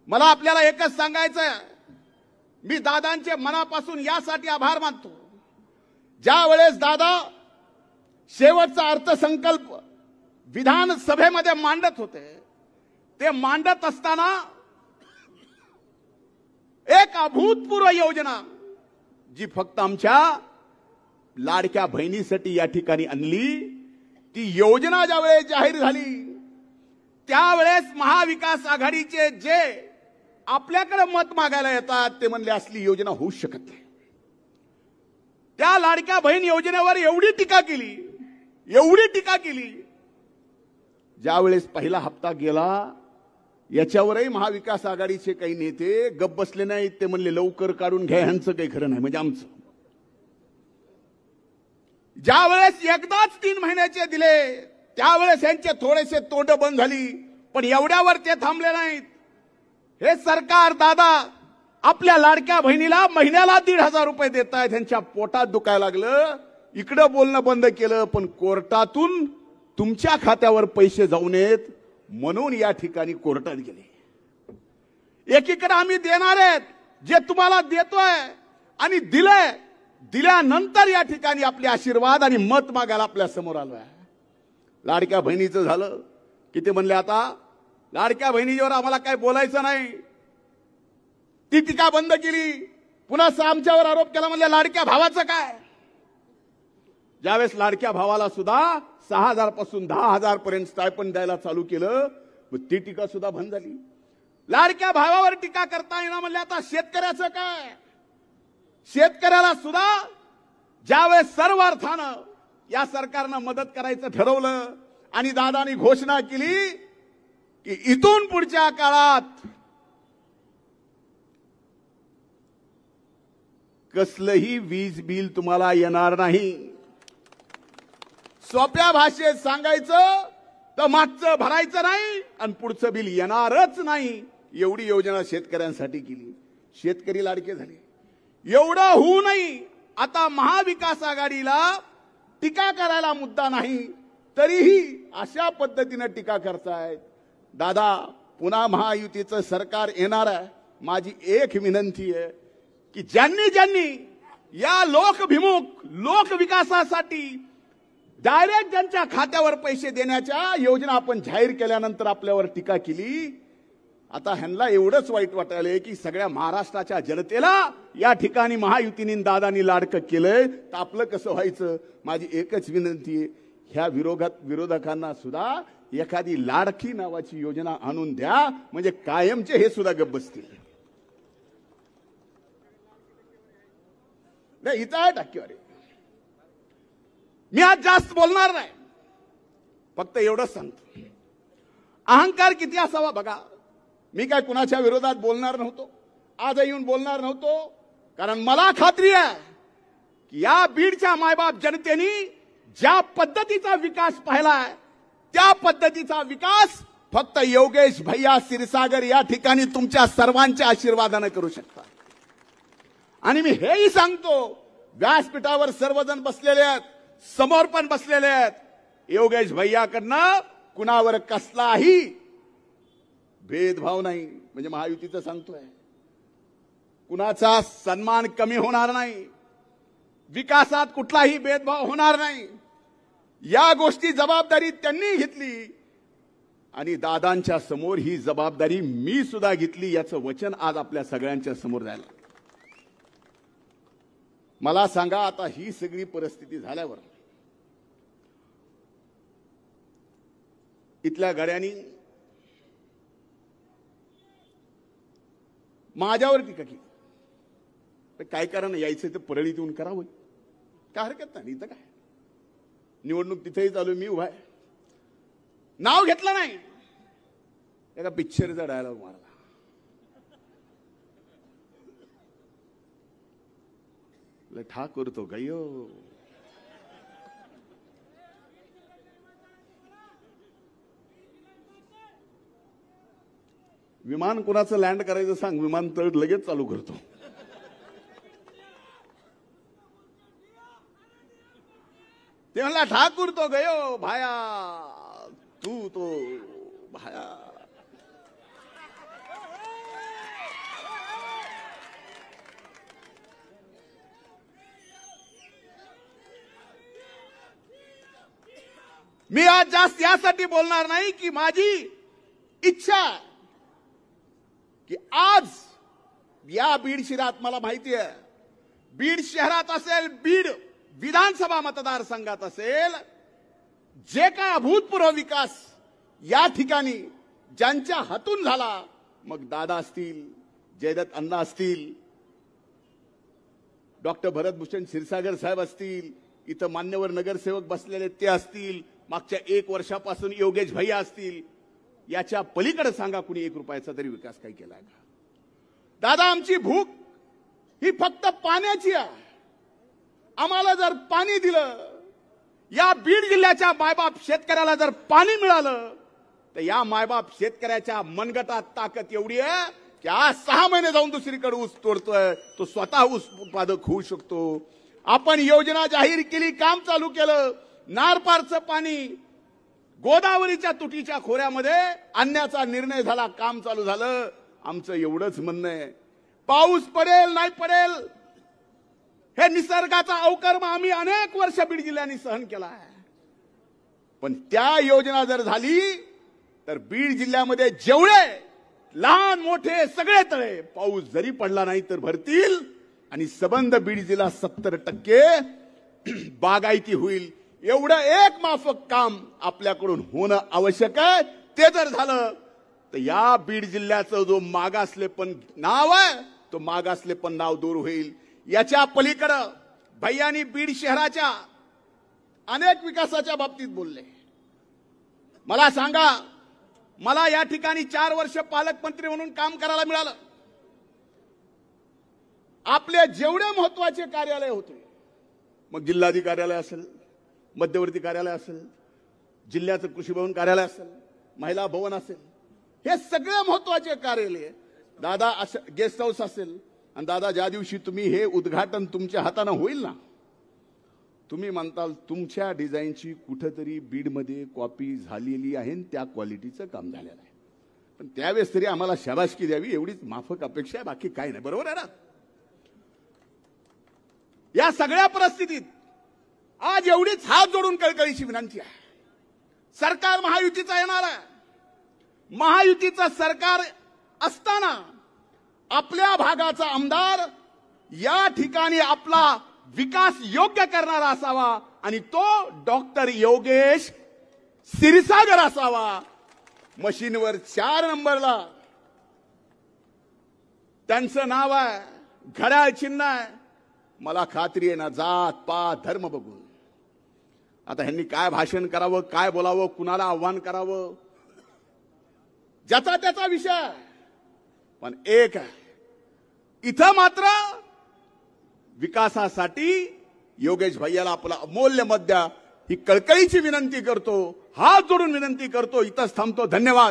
मला आपल्याला एकच सांगायचं, मी दादांचे मनापासून यासाठी आभार मानतो, ज्या वेळेस दादा शेवटचा अर्थसंकल्प विधानसभेमध्ये मांडत होते, ते मांडत असताना एक अभूतपूर्व योजना जी फक्त आमच्या लाडक्या बहिणीसाठी या ठिकाणी आणली, ती योजना ज्यावेळेस जाहीर झाली त्यावेळेस महाविकास आघाडीचे जे आपल्याकडे मत मागायला येतात ते म्हणले असली योजना होऊ शकत नाही. त्या लाडक्या बहीण योजनेवर एवढी टीका केली, ज्यावेळेस पहिला हप्ता गेला याच्यावरही महाविकास आघाडीचे काही नेते गप्प बसले नाहीत. ते म्हणले लवकर काढून घ्या, ह्यांचं काही खरं नाही. म्हणजे आमचं ज्यावेळेस एकदाच 3 महिन्याचे दिले त्यावेळेस यांचे थोडेसे तोंड बंद झाली, पण एवढ्यावर ते थांबले नाहीत. हे सरकार दादा आपल्या लाडक्या बहिणीला महिन्याला 1,500 रुपये देत आहेत, त्यांच्या पोटात दुखायला लागलं. इकडं बोलणं बंद केलं, पण कोर्टातून तुमच्या खात्यावर पैसे जाऊ नयेत म्हणून या ठिकाणी कोर्टात गेले. एकीकडे आम्ही देणार आहेत जे तुम्हाला देतोय आणि दिल्यानंतर या ठिकाणी आपले आशीर्वाद आणि मत मागायला आपल्या समोर आलोय. लाडक्या बहिणीचं झालं की ते म्हणले आता लाडक्या बहिणीवर आम्हाला काय बोलायचं नाही, ती टीका बंद केली. पुन्हा आमच्यावर आरोप केला, म्हणले लाडक्या भावाचं काय. ज्यावेळेस लाडक्या भावाला सुद्धा 6,000 पासून 10,000 पर्यंत स्टायपंड द्यायला चालू केलं, ती टीका सुद्धा बंद झाली. लाडक्या भावावर टीका करता येणार, म्हणले आता शेतकऱ्याचं काय. शेतकऱ्याला सुद्धा ज्यावेळेस सर्व अर्थानं या सरकारनं मदत करायचं ठरवलं आणि दादानी घोषणा केली की इथून पुढच्या काळात कसलंही वीज बिल तुम्हाला येणार नाही. सोप्या भाषेत सांगायचं तर मागचं भरायचं नाही आणि पुढचं बिल येणारच नाही. एवढी योजना शेतकऱ्यांसाठी केली, शेतकरी लाडके झाले. एवढं होऊ नये आता महाविकास आघाडीला टीका करायला मुद्दा नाही, तरीही अशा पद्धतीने टीका करतायत. दादा पुन्हा महायुतीचं सरकार येणार आहे. माझी एक विनंती आहे की ज्यांनी या लोक विकासासाठी डायरेक्ट ज्यांच्या खात्यावर पैसे देण्याच्या योजना आपण जाहीर केल्यानंतर आपल्यावर टीका केली, आता ह्यांना एवढंच वाईट वाटायलंय की सगळ्या महाराष्ट्राच्या जनतेला या ठिकाणी महायुतीने दादानी लाडकं केलंय, तर आपलं कसं व्हायचं. माझी एकच विनंती आहे, ह्या विरोधकांना सुद्धा एखादी लाडकी नावाची योजना आणून द्या, म्हणजे कायमचे हे सुद्धा गप्प बसतील. नाही इथं आहे टक्केवारी. मी आज जास्त बोलणार नाही, फक्त एवढंच सांगतो, अहंकार किती असावा बघा. मी काय कुणाच्या विरोधात बोलणार नव्हतो, आज येऊन बोलणार नव्हतो, कारण मला खात्री आहे की या बीडच्या मायबाप जनतेने ज्या पद्धतीचा विकास पाहिलाय त्या पद्धतीचा विकास फक्त योगेश भैया क्षीरसागर या ठिकाणी तुमच्या सर्वांच्या आशीर्वादाने करू शकता. आणि मी हेही सांगतो, व्यासपीठावर सर्वजण बसलेले आहेत, समोर पण बसलेले आहेत, योगेश भैयाकडनं कुणावर कसलाही भेदभाव नाही. म्हणजे महायुतीचं सांगतोय, कुणाचा सन्मान कमी होणार नाही, विकासात कुठलाही भेदभाव होणार नाही. या गोष्टी जबाबदारी त्यांनी घेतली आणि दादांच्या समोर ही जबाबदारी मी सुद्धा घेतली, याचं वचन आज आपल्या सगळ्यांच्या समोर झालं. मला सांगा, आता ही सगळी परिस्थिती झाल्यावर इथल्या गाड्यांनी माझ्यावर टीका केली. काय कारण यायचं तर परळीत येऊन करावं, काय हरकत नाही. इथं काय निवडणूक तिथेही चालू, मी उभा आहे. नाव घेतलं नाही, एका पिक्चरचा डायलॉग मारला, ठाकूर तो गयो. विमान कोणाचं लँड करायचं सांग, विमानतळ लगेच चालू करतो. ते म्हणला ठाकूर तो गयो भाया, तू तो भाया. मी आज जास्त यासाठी बोलणार नाही की माझी इच्छा आहे की आज या बीड शहरात मला माहिती आहे, बीड शहरात असेल, बीड विधानसभा मतदारसंघात असेल, जे काय अभूतपूर्व विकास या ठिकाणी ज्यांच्या हातून झाला, मग दादा असतील, जयदत्त अण्णा असतील, डॉक्टर भरतभूषण क्षीरसागर साहेब असतील, इथं मान्यवर नगरसेवक बसलेले ते असतील, मागच्या 1 वर्षापासून योगेश भैया असतील, याच्या पलीकडे सांगा कुणी 1 रुपयाचा तरी विकास काही केलाय का? दादा, आमची भूक ही फक्त पाण्याची आहे. आम्हाला जर पाणी दिलं, या बीड जिल्ह्याच्या मायबाप शेतकऱ्याला जर पाणी मिळालं, तर या मायबाप शेतकऱ्याच्या मनगटात ताकद एवढी आहे की आज 6 महिने जाऊन दुसरीकडे ऊस तोडतोय, तो स्वतः ऊस उत्पादक होऊ शकतो. आपण योजना जाहीर केली, काम चालू केलं. नारपारचं पाणी गोदावरीच्या तुटीच्या खोऱ्यामध्ये आणण्याचा निर्णय झाला, काम चालू झालं. आमचं एवढंच म्हणणं आहे, पाऊस पडेल नाही पडेल हे निसर्गाचा अवकर्म आम्ही अनेक वर्ष बीड जिल्ह्याने सहन केला आहे. पण त्या योजना जर झाली तर बीड जिल्ह्यामध्ये जेवढे लहान मोठे सगळे तळे पाऊस जरी पडला नाही तर भरतील आणि सबंध बीड जिल्हा 70% बागायती होईल. एवढं एक माफक काम आपल्याकडून होणं आवश्यक आहे. ते जर झालं तर या बीड जिल्ह्याचं जो मागासलेपण नाव आहे, तो मागासलेपण नाव दूर होईल. याच्या पलीकडे भैयानी बीड शहराच्या अनेक विकासाच्या बाबतीत बोलले. मला सांगा, मला या ठिकाणी 4 वर्ष पालकमंत्री म्हणून काम करायला मिळालं. आपले जेवढे महत्वाचे कार्यालय होते, मग जिल्हाधिकारी असेल, मध्यवर्ती कार्यालय असेल, जिल्ह्याचं कृषी भवन कार्यालय असेल, महिला भवन असेल, हे सगळे महत्वाचे कार्यालय दादा, गेस्ट हाऊस असेल, आणि दादा ज्या दिवशी तुम्ही हे उद्घाटन तुमच्या हाताने होईल ना, तुम्ही म्हणताल तुमच्या डिझाईनची कुठेतरी बीडमध्ये कॉपी झालेली आहे, त्या क्वालिटीचं काम झालेलं आहे. पण त्यावेळेस तरी आम्हाला शाबासकी द्यावी एवढीच माफक अपेक्षा आहे, बाकी काही नाही. बरोबर आहे ना? या सगळ्या परिस्थितीत आज एवढीच हात जोडून कळकळीची विनंती आहे. सरकार महायुतीचं येणार आहे. महायुतीचं सरकार असताना आपल्या भागाचा आमदार या ठिकाणी आपला विकास योग्य करणारा असावा आणि तो डॉक्टर योगेश क्षीरसागर असावा. मशीनवर 4 नंबरला त्यांचं नाव आहे, घड्याळ चिन्ह आहे. मला खात्री आहे ना, जात पात धर्म बघून आता ह्यांनी काय भाषण करावं, काय बोलावं, कुणाला आव्हान करावं, ज्याचा त्याचा विषय. पण एक आहे, इथं मात्र विकासासाठी योगेश भैयाला आपला अमूल्य मत द्या ही कळकळीची विनंती करतो, हात जोडून विनंती करतो. इथंच थांबतो. धन्यवाद.